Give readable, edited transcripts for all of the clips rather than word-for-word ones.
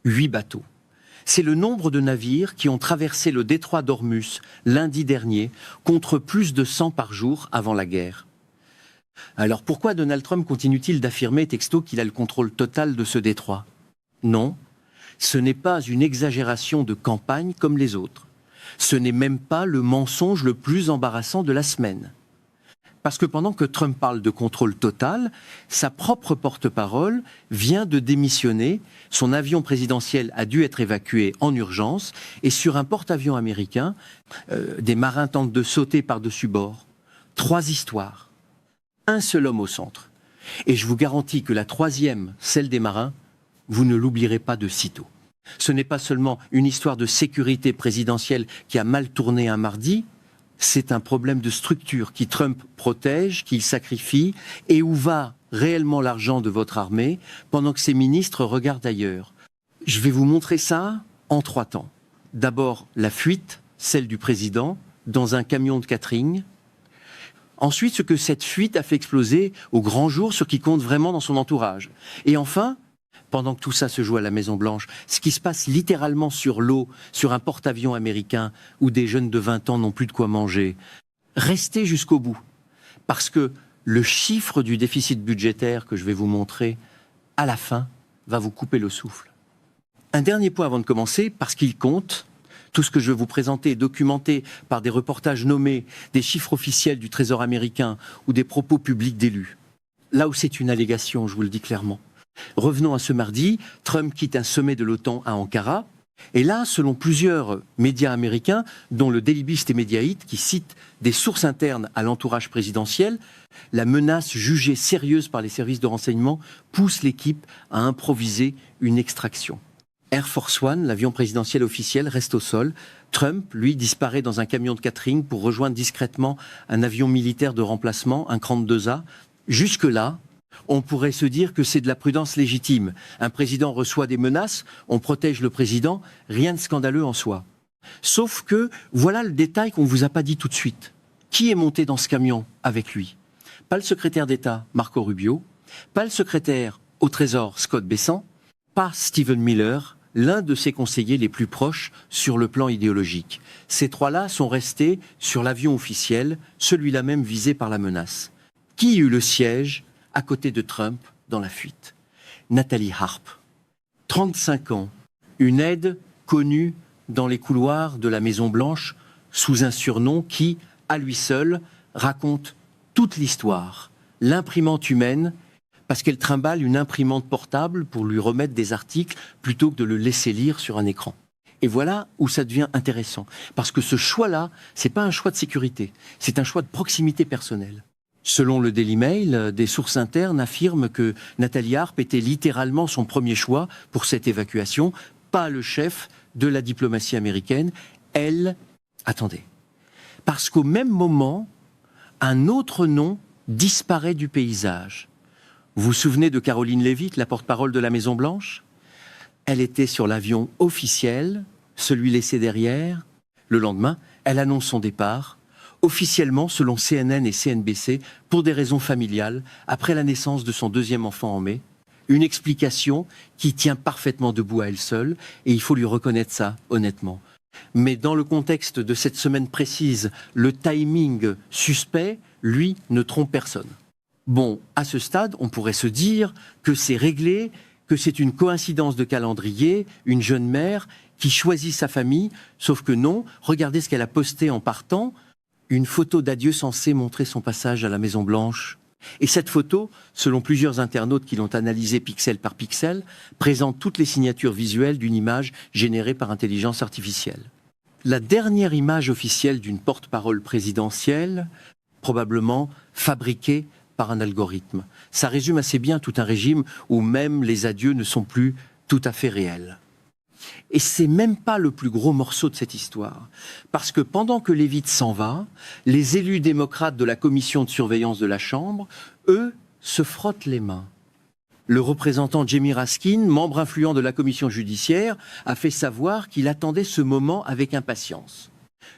8 bateaux. C'est le nombre de navires qui ont traversé le détroit d'Ormuz lundi dernier, contre plus de 100 par jour avant la guerre. Alors pourquoi Donald Trump continue-t-il d'affirmer texto qu'il a le contrôle total de ce détroit? Non, ce n'est pas une exagération de campagne comme les autres. Ce n'est même pas le mensonge le plus embarrassant de la semaine. Parce que pendant que Trump parle de contrôle total, sa propre porte-parole vient de démissionner. Son avion présidentiel a dû être évacué en urgence. Et sur un porte-avions américain, des marins tentent de sauter par-dessus bord. 3 histoires. Un seul homme au centre. Et je vous garantis que la troisième, celle des marins, vous ne l'oublierez pas de sitôt. Ce n'est pas seulement une histoire de sécurité présidentielle qui a mal tourné un mardi. C'est un problème de structure qui Trump protège, qu'il sacrifie, et où va réellement l'argent de votre armée pendant que ses ministres regardent ailleurs. Je vais vous montrer ça en 3 temps. D'abord, la fuite, celle du président, dans un camion de catering. Ensuite, ce que cette fuite a fait exploser au grand jour, ce qui compte vraiment dans son entourage. Et enfin, pendant que tout ça se joue à la Maison-Blanche, ce qui se passe littéralement sur l'eau, sur un porte-avions américain, où des jeunes de 20 ans n'ont plus de quoi manger. Restez jusqu'au bout. Parce que le chiffre du déficit budgétaire que je vais vous montrer, à la fin, va vous couper le souffle. Un dernier point avant de commencer, parce qu'il compte. Tout ce que je vais vous présenter est documenté par des reportages nommés, des chiffres officiels du Trésor américain ou des propos publics d'élus. Là où c'est une allégation, je vous le dis clairement. Revenons à ce mardi, Trump quitte un sommet de l'OTAN à Ankara. Et là, selon plusieurs médias américains, dont le Daily Beast et Mediaite, qui citent des sources internes à l'entourage présidentiel, la menace jugée sérieuse par les services de renseignement pousse l'équipe à improviser une extraction. Air Force One, l'avion présidentiel officiel, reste au sol. Trump, lui, disparaît dans un camion de catering pour rejoindre discrètement un avion militaire de remplacement, un 42A. Jusque-là, on pourrait se dire que c'est de la prudence légitime. Un président reçoit des menaces, on protège le président, rien de scandaleux en soi. Sauf que, voilà le détail qu'on ne vous a pas dit tout de suite. Qui est monté dans ce camion avec lui? Pas le secrétaire d'État, Marco Rubio, pas le secrétaire au Trésor, Scott Bessent, pas Stephen Miller, l'un de ses conseillers les plus proches sur le plan idéologique. Ces 3-là sont restés sur l'avion officiel, celui-là même visé par la menace. Qui eut le siège à côté de Trump dans la fuite? Nathalie Harpe, 35 ans, une aide connue dans les couloirs de la Maison-Blanche sous un surnom qui, à lui seul, raconte toute l'histoire, l'imprimante humaine, parce qu'elle trimballe une imprimante portable pour lui remettre des articles plutôt que de le laisser lire sur un écran. Et voilà où ça devient intéressant, parce que ce choix-là, c'est pas un choix de sécurité, c'est un choix de proximité personnelle. Selon le Daily Mail, des sources internes affirment que Nathalie Harpe était littéralement son premier choix pour cette évacuation, pas le chef de la diplomatie américaine. Elle... Attendez. Parce qu'au même moment, un autre nom disparaît du paysage. Vous vous souvenez de Caroline Leavitt, la porte-parole de la Maison-Blanche? Elle était sur l'avion officiel, celui laissé derrière. Le lendemain, elle annonce son départ. Officiellement, selon CNN et CNBC, pour des raisons familiales, après la naissance de son 2e enfant en mai. Une explication qui tient parfaitement debout à elle seule, et il faut lui reconnaître ça, honnêtement. Mais dans le contexte de cette semaine précise, le timing suspect, lui, ne trompe personne. Bon, à ce stade, on pourrait se dire que c'est réglé, que c'est une coïncidence de calendrier, une jeune mère qui choisit sa famille, sauf que non, regardez ce qu'elle a posté en partant. Une photo d'adieu censée montrer son passage à la Maison-Blanche. Et cette photo, selon plusieurs internautes qui l'ont analysée pixel par pixel, présente toutes les signatures visuelles d'une image générée par intelligence artificielle. La dernière image officielle d'une porte-parole présidentielle, probablement fabriquée par un algorithme. Ça résume assez bien tout un régime où même les adieux ne sont plus tout à fait réels. Et c'est même pas le plus gros morceau de cette histoire. Parce que pendant que Leavitt s'en va, les élus démocrates de la commission de surveillance de la Chambre, eux, se frottent les mains. Le représentant Jamie Raskin, membre influent de la commission judiciaire, a fait savoir qu'il attendait ce moment avec impatience.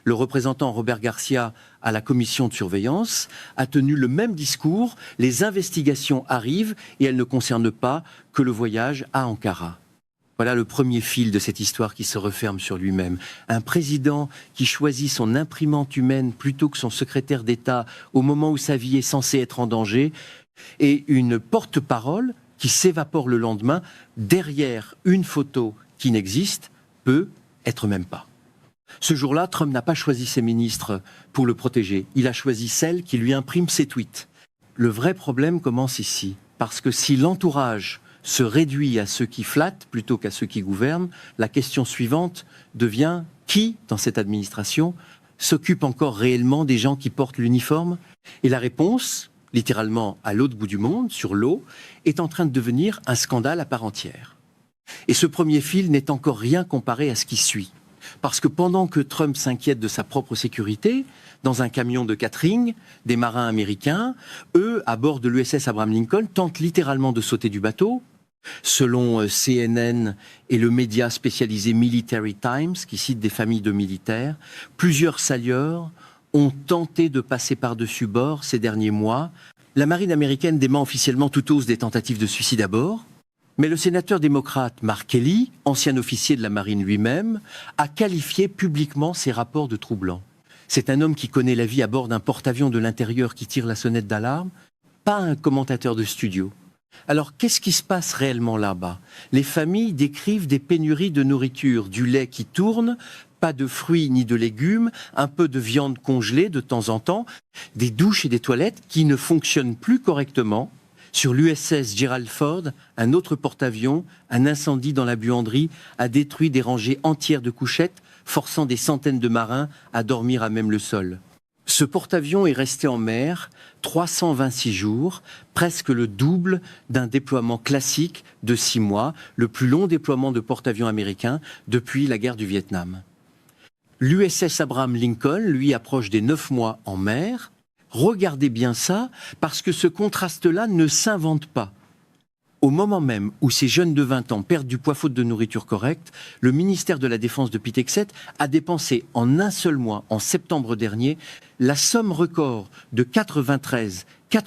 Le représentant Robert Garcia à la commission de surveillance a tenu le même discours. Les investigations arrivent et elles ne concernent pas que le voyage à Ankara. Voilà le premier fil de cette histoire qui se referme sur lui-même. Un président qui choisit son imprimante humaine plutôt que son secrétaire d'État au moment où sa vie est censée être en danger, et une porte-parole qui s'évapore le lendemain derrière une photo qui n'existe, peut être même pas. Ce jour-là, Trump n'a pas choisi ses ministres pour le protéger. Il a choisi celle qui lui imprime ses tweets. Le vrai problème commence ici, parce que si l'entourage se réduit à ceux qui flattent plutôt qu'à ceux qui gouvernent, la question suivante devient qui, dans cette administration, s'occupe encore réellement des gens qui portent l'uniforme? Et la réponse, littéralement à l'autre bout du monde, sur l'eau, est en train de devenir un scandale à part entière. Et ce premier fil n'est encore rien comparé à ce qui suit. Parce que pendant que Trump s'inquiète de sa propre sécurité, dans un camion de catering, des marins américains, eux, à bord de l'USS Abraham Lincoln, tentent littéralement de sauter du bateau. Selon CNN et le média spécialisé Military Times, qui cite des familles de militaires, plusieurs sailleurs ont tenté de passer par-dessus bord ces derniers mois. La marine américaine dément officiellement toute hausse des tentatives de suicide à bord. Mais le sénateur démocrate Mark Kelly, ancien officier de la marine lui-même, a qualifié publiquement ces rapports de troublants. C'est un homme qui connaît la vie à bord d'un porte-avions de l'intérieur qui tire la sonnette d'alarme, pas un commentateur de studio. Alors, qu'est-ce qui se passe réellement là-bas? Les familles décrivent des pénuries de nourriture, du lait qui tourne, pas de fruits ni de légumes, un peu de viande congelée de temps en temps, des douches et des toilettes qui ne fonctionnent plus correctement. Sur l'USS Gerald Ford, un autre porte-avions, un incendie dans la buanderie a détruit des rangées entières de couchettes, forçant des centaines de marins à dormir à même le sol. Ce porte-avions est resté en mer 326 jours, presque le double d'un déploiement classique de 6 mois, le plus long déploiement de porte-avions américain depuis la guerre du Vietnam. L'USS Abraham Lincoln, lui, approche des 9 mois en mer. Regardez bien ça, parce que ce contraste-là ne s'invente pas. Au moment même où ces jeunes de 20 ans perdent du poids faute de nourriture correcte, le ministère de la Défense de Pete Hegseth a dépensé en un seul mois, en septembre dernier, la somme record de 4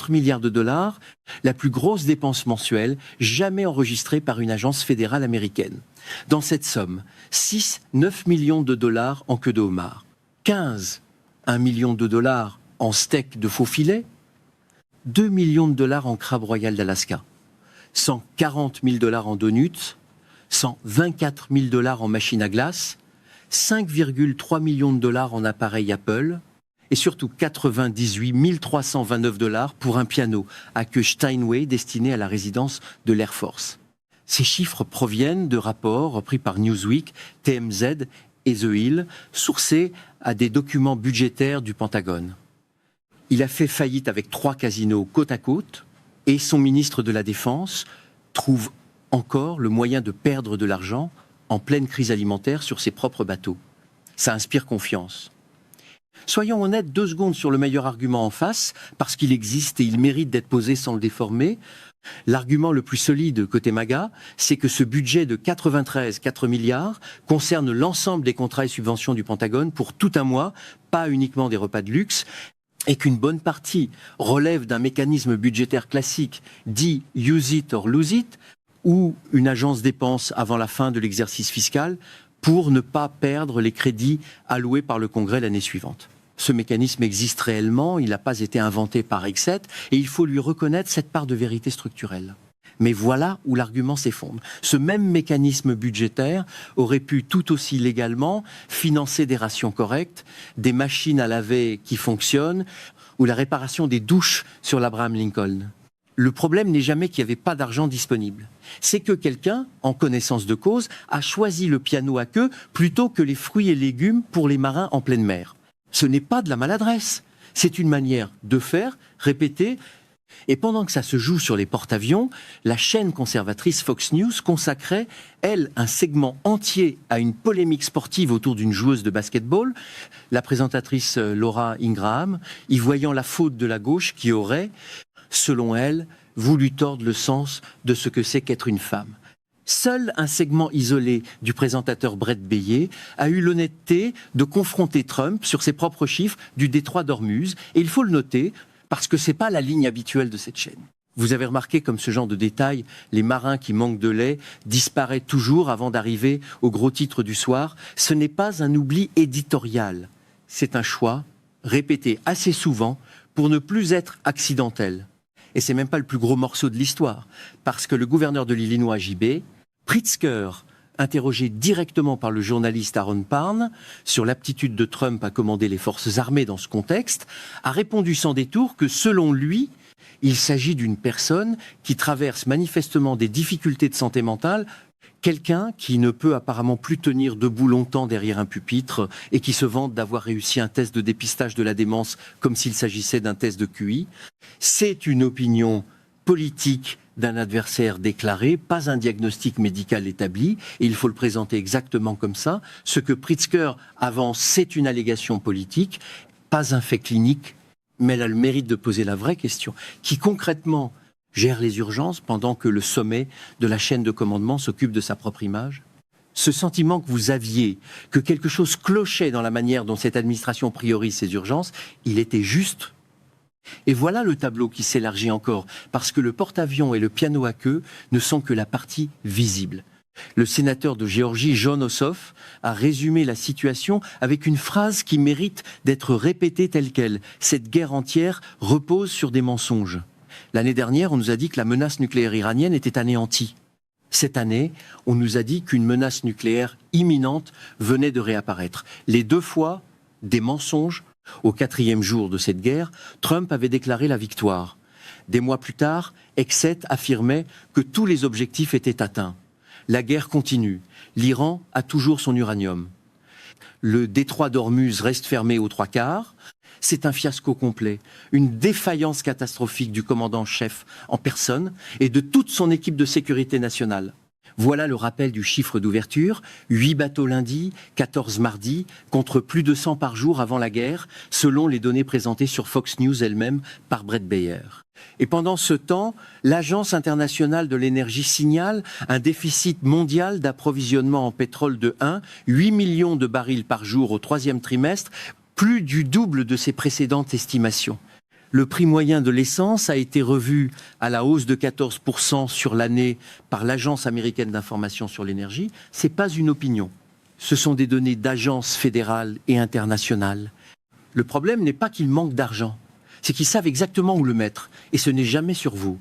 milliards de dollars, la plus grosse dépense mensuelle jamais enregistrée par une agence fédérale américaine. Dans cette somme, 9 millions de dollars en queue de homard, 1 million de dollars en steak de faux filet, 2 millions de dollars en crabe royal d'Alaska, 140 000 dollars en donuts, 124 000 dollars en machine à glace, 5,3 millions de dollars en appareil Apple et surtout 98 329 dollars pour un piano à queue Steinway destiné à la résidence de l'Air Force. Ces chiffres proviennent de rapports repris par Newsweek, TMZ et The Hill, sourcés à des documents budgétaires du Pentagone. Il a fait faillite avec 3 casinos côte à côte et son ministre de la Défense trouve encore le moyen de perdre de l'argent en pleine crise alimentaire sur ses propres bateaux. Ça inspire confiance. Soyons honnêtes 2 secondes sur le meilleur argument en face, parce qu'il existe et il mérite d'être posé sans le déformer. L'argument le plus solide côté MAGA, c'est que ce budget de 4 milliards concerne l'ensemble des contrats et subventions du Pentagone pour tout un mois, pas uniquement des repas de luxe, et qu'une bonne partie relève d'un mécanisme budgétaire classique dit « use it or lose it », où une agence dépense avant la fin de l'exercice fiscal pour ne pas perdre les crédits alloués par le Congrès l'année suivante. Ce mécanisme existe réellement, il n'a pas été inventé par Hegseth, et il faut lui reconnaître cette part de vérité structurelle. Mais voilà où l'argument s'effondre. Ce même mécanisme budgétaire aurait pu tout aussi légalement financer des rations correctes, des machines à laver qui fonctionnent, ou la réparation des douches sur l'Abraham Lincoln. Le problème n'est jamais qu'il n'y avait pas d'argent disponible. C'est que quelqu'un, en connaissance de cause, a choisi le piano à queue plutôt que les fruits et légumes pour les marins en pleine mer. Ce n'est pas de la maladresse. C'est une manière de faire, répéter. Et pendant que ça se joue sur les porte-avions, la chaîne conservatrice Fox News consacrait, elle, un segment entier à une polémique sportive autour d'une joueuse de basketball, la présentatrice Laura Ingraham, y voyant la faute de la gauche qui aurait, selon elle, voulu tordre le sens de ce que c'est qu'être une femme. Seul un segment isolé du présentateur Brett Bailey a eu l'honnêteté de confronter Trump sur ses propres chiffres du détroit d'Ormuz. Et il faut le noter, parce que ce n'est pas la ligne habituelle de cette chaîne. Vous avez remarqué comme ce genre de détail, les marins qui manquent de lait disparaissent toujours avant d'arriver au gros titre du soir. Ce n'est pas un oubli éditorial, c'est un choix répété assez souvent pour ne plus être accidentel. Et c'est même pas le plus gros morceau de l'histoire, parce que le gouverneur de l'Illinois, J.B. Pritzker, interrogé directement par le journaliste Aaron Parn sur l'aptitude de Trump à commander les forces armées dans ce contexte, a répondu sans détour que selon lui, il s'agit d'une personne qui traverse manifestement des difficultés de santé mentale, quelqu'un qui ne peut apparemment plus tenir debout longtemps derrière un pupitre et qui se vante d'avoir réussi un test de dépistage de la démence comme s'il s'agissait d'un test de QI. C'est une opinion politique d'un adversaire déclaré, pas un diagnostic médical établi, et il faut le présenter exactement comme ça. Ce que Pritzker avance, c'est une allégation politique, pas un fait clinique, mais elle a le mérite de poser la vraie question. Qui concrètement gère les urgences pendant que le sommet de la chaîne de commandement s'occupe de sa propre image? Ce sentiment que vous aviez, que quelque chose clochait dans la manière dont cette administration priorise ses urgences, il était juste. Et voilà le tableau qui s'élargit encore, parce que le porte-avions et le piano à queue ne sont que la partie visible. Le sénateur de Géorgie, Jon Ossoff, a résumé la situation avec une phrase qui mérite d'être répétée telle quelle. Cette guerre entière repose sur des mensonges. L'année dernière, on nous a dit que la menace nucléaire iranienne était anéantie. Cette année, on nous a dit qu'une menace nucléaire imminente venait de réapparaître. Les deux fois, des mensonges. Au 4e jour de cette guerre, Trump avait déclaré la victoire. Des mois plus tard, Exet affirmait que tous les objectifs étaient atteints. La guerre continue. L'Iran a toujours son uranium. Le détroit d'Ormuz reste fermé aux 3/4. C'est un fiasco complet, une défaillance catastrophique du commandant-chef en personne et de toute son équipe de sécurité nationale. Voilà le rappel du chiffre d'ouverture, 8 bateaux lundi, 14 mardi, contre plus de 100 par jour avant la guerre, selon les données présentées sur Fox News elle-même par Brett Baer. Et pendant ce temps, l'Agence internationale de l'énergie signale un déficit mondial d'approvisionnement en pétrole de 8 millions de barils par jour au 3e trimestre, plus du double de ses précédentes estimations. Le prix moyen de l'essence a été revu à la hausse de 14% sur l'année par l'Agence américaine d'information sur l'énergie. Ce n'est pas une opinion. Ce sont des données d'agences fédérales et internationales. Le problème n'est pas qu'il manque d'argent, c'est qu'ils savent exactement où le mettre, et ce n'est jamais sur vous.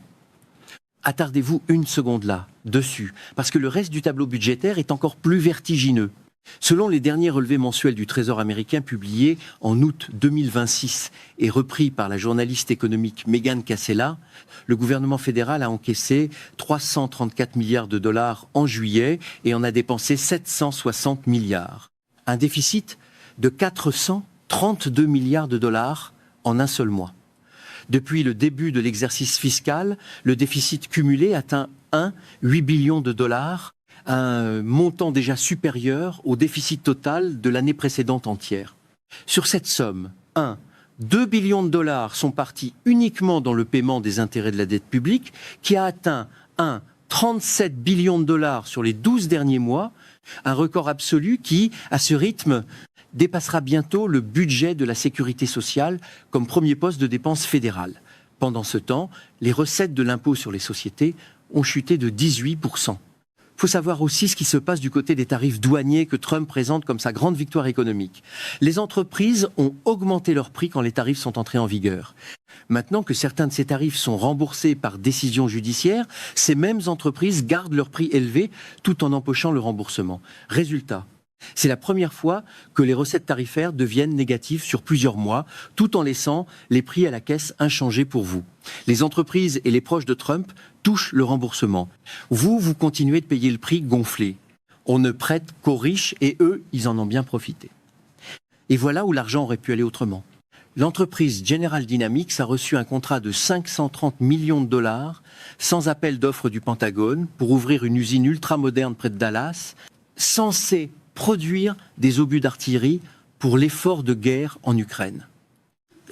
Attardez-vous une seconde là, dessus, parce que le reste du tableau budgétaire est encore plus vertigineux. Selon les derniers relevés mensuels du Trésor américain publiés en août 2026 et repris par la journaliste économique Megan Cassella, le gouvernement fédéral a encaissé 334 milliards de dollars en juillet et en a dépensé 760 milliards. Un déficit de 432 milliards de dollars en un seul mois. Depuis le début de l'exercice fiscal, le déficit cumulé atteint 8 billions de dollars, un montant déjà supérieur au déficit total de l'année précédente entière. Sur cette somme, 2 billions de dollars sont partis uniquement dans le paiement des intérêts de la dette publique, qui a atteint 37 billions de dollars sur les 12 derniers mois, un record absolu qui, à ce rythme, dépassera bientôt le budget de la sécurité sociale comme premier poste de dépense fédérale. Pendant ce temps, les recettes de l'impôt sur les sociétés ont chuté de 18%. Il faut savoir aussi ce qui se passe du côté des tarifs douaniers que Trump présente comme sa grande victoire économique. Les entreprises ont augmenté leurs prix quand les tarifs sont entrés en vigueur. Maintenant que certains de ces tarifs sont remboursés par décision judiciaire, ces mêmes entreprises gardent leurs prix élevés tout en empochant le remboursement. Résultat, c'est la première fois que les recettes tarifaires deviennent négatives sur plusieurs mois, tout en laissant les prix à la caisse inchangés pour vous. Les entreprises et les proches de Trump touchent le remboursement. Vous continuez de payer le prix gonflé. On ne prête qu'aux riches et eux, ils en ont bien profité. Et voilà où l'argent aurait pu aller autrement. L'entreprise General Dynamics a reçu un contrat de 530 millions de dollars sans appel d'offres du Pentagone pour ouvrir une usine ultramoderne près de Dallas, censée produire des obus d'artillerie pour l'effort de guerre en Ukraine.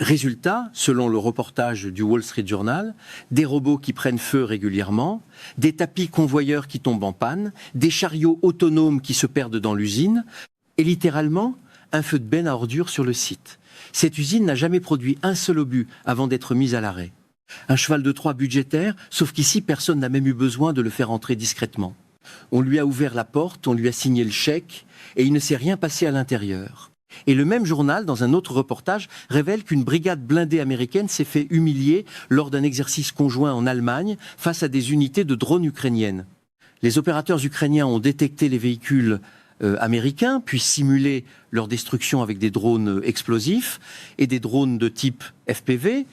Résultat, selon le reportage du Wall Street Journal, des robots qui prennent feu régulièrement, des tapis convoyeurs qui tombent en panne, des chariots autonomes qui se perdent dans l'usine, et littéralement, un feu de benne à ordures sur le site. Cette usine n'a jamais produit un seul obus avant d'être mise à l'arrêt. Un cheval de Troie budgétaire, sauf qu'ici, personne n'a même eu besoin de le faire entrer discrètement. On lui a ouvert la porte, on lui a signé le chèque, et il ne s'est rien passé à l'intérieur. Et le même journal, dans un autre reportage, révèle qu'une brigade blindée américaine s'est fait humilier lors d'un exercice conjoint en Allemagne face à des unités de drones ukrainiennes. Les opérateurs ukrainiens ont détecté les véhicules américains, puis simulé leur destruction avec des drones explosifs et des drones de type FPV,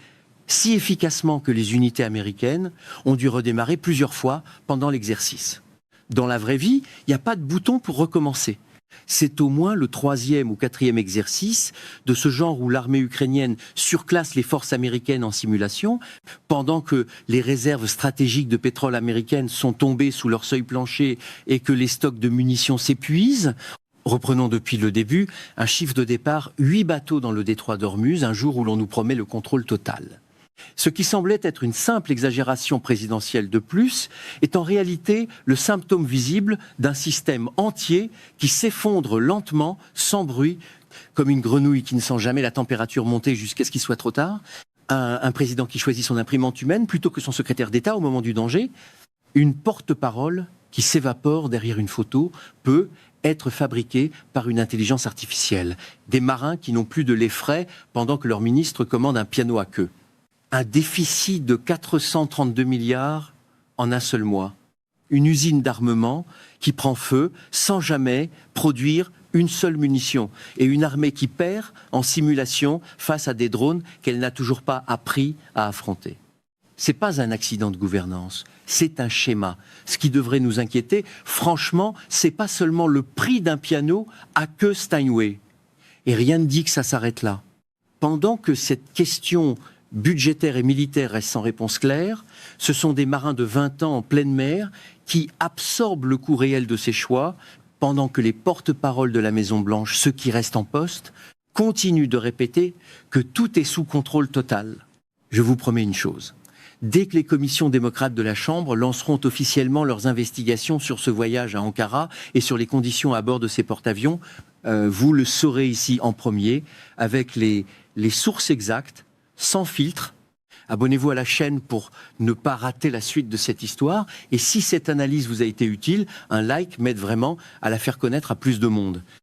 si efficacement que les unités américaines ont dû redémarrer plusieurs fois pendant l'exercice. Dans la vraie vie, il n'y a pas de bouton pour recommencer. C'est au moins le 3e ou 4e exercice de ce genre où l'armée ukrainienne surclasse les forces américaines en simulation, pendant que les réserves stratégiques de pétrole américaines sont tombées sous leur seuil plancher et que les stocks de munitions s'épuisent. Reprenons depuis le début, un chiffre de départ, 8 bateaux dans le détroit d'Ormuz, un jour où l'on nous promet le contrôle total. Ce qui semblait être une simple exagération présidentielle de plus est en réalité le symptôme visible d'un système entier qui s'effondre lentement, sans bruit, comme une grenouille qui ne sent jamais la température monter jusqu'à ce qu'il soit trop tard, un président qui choisit son imprimante humaine plutôt que son secrétaire d'État au moment du danger, une porte-parole qui s'évapore derrière une photo peut être fabriquée par une intelligence artificielle. Des marins qui n'ont plus de lait frais pendant que leur ministre commande un piano à queue. Un déficit de 432 milliards en un seul mois. Une usine d'armement qui prend feu sans jamais produire une seule munition. Et une armée qui perd en simulation face à des drones qu'elle n'a toujours pas appris à affronter. C'est pas un accident de gouvernance, c'est un schéma. Ce qui devrait nous inquiéter, franchement, c'est pas seulement le prix d'un piano à queue Steinway. Et rien ne dit que ça s'arrête là. Pendant que cette question budgétaire et militaire reste sans réponse claire, ce sont des marins de 20 ans en pleine mer qui absorbent le coût réel de ces choix, pendant que les porte-paroles de la Maison-Blanche, ceux qui restent en poste, continuent de répéter que tout est sous contrôle total. Je vous promets une chose. Dès que les commissions démocrates de la Chambre lanceront officiellement leurs investigations sur ce voyage à Ankara et sur les conditions à bord de ces porte-avions, vous le saurez ici en premier, avec les sources exactes, sans filtre. Abonnez-vous à la chaîne pour ne pas rater la suite de cette histoire. Et si cette analyse vous a été utile, un like m'aide vraiment à la faire connaître à plus de monde.